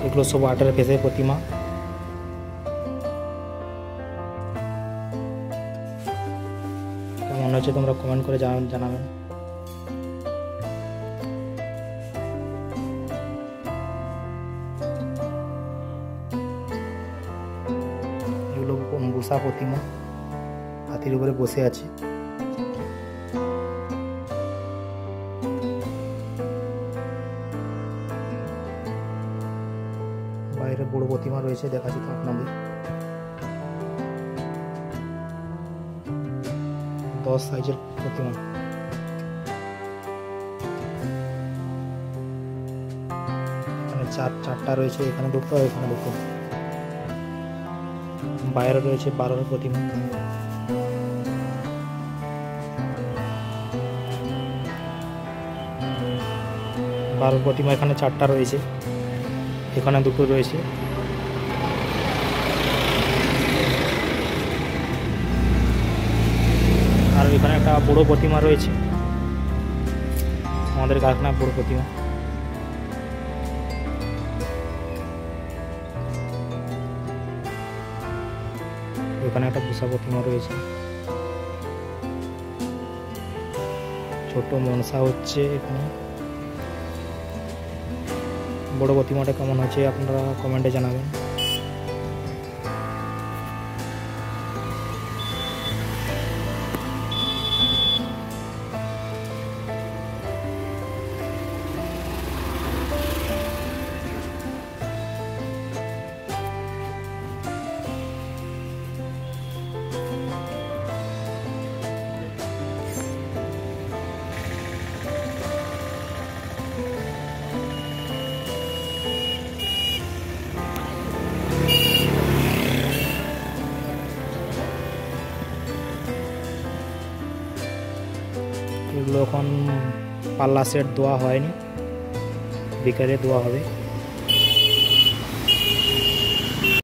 এগুলো সব আর্টের ফেসের প্রতিমা। কেমন হয়েছে তোমরা কমেন্ট করে জানাবেন। এগুলো বসা প্রতিমা, হাতির উপরে বসে আছে। বাইরে বড় প্রতিমা রয়েছে, দেখাচ্ছি তো আপনাদের। 10 সাইজের প্রতিমা। এখানে চারটা রয়েছে, এখানে দুটো, এখানে দুটো। বাইরে রয়েছে 12 প্রতিমা। প্রতিমা এখানে 4টা রয়েছে, এখানে দুটো রয়েছে। আর এখানে একটা বড় প্রতিমা রয়েছে, আমাদের কারখানার বড় প্রতিমা। এখানে একটা বসা প্রতিমা রয়েছে। ছোট মনসা হচ্ছে এখানে। বড় প্রতিমাটা কেমন হচ্ছে আপনারা কমেন্টে জানাবেন। এগুলো এখন পাল্লা সেট দেওয়া হয়নি, বিকালে দেওয়া হবে।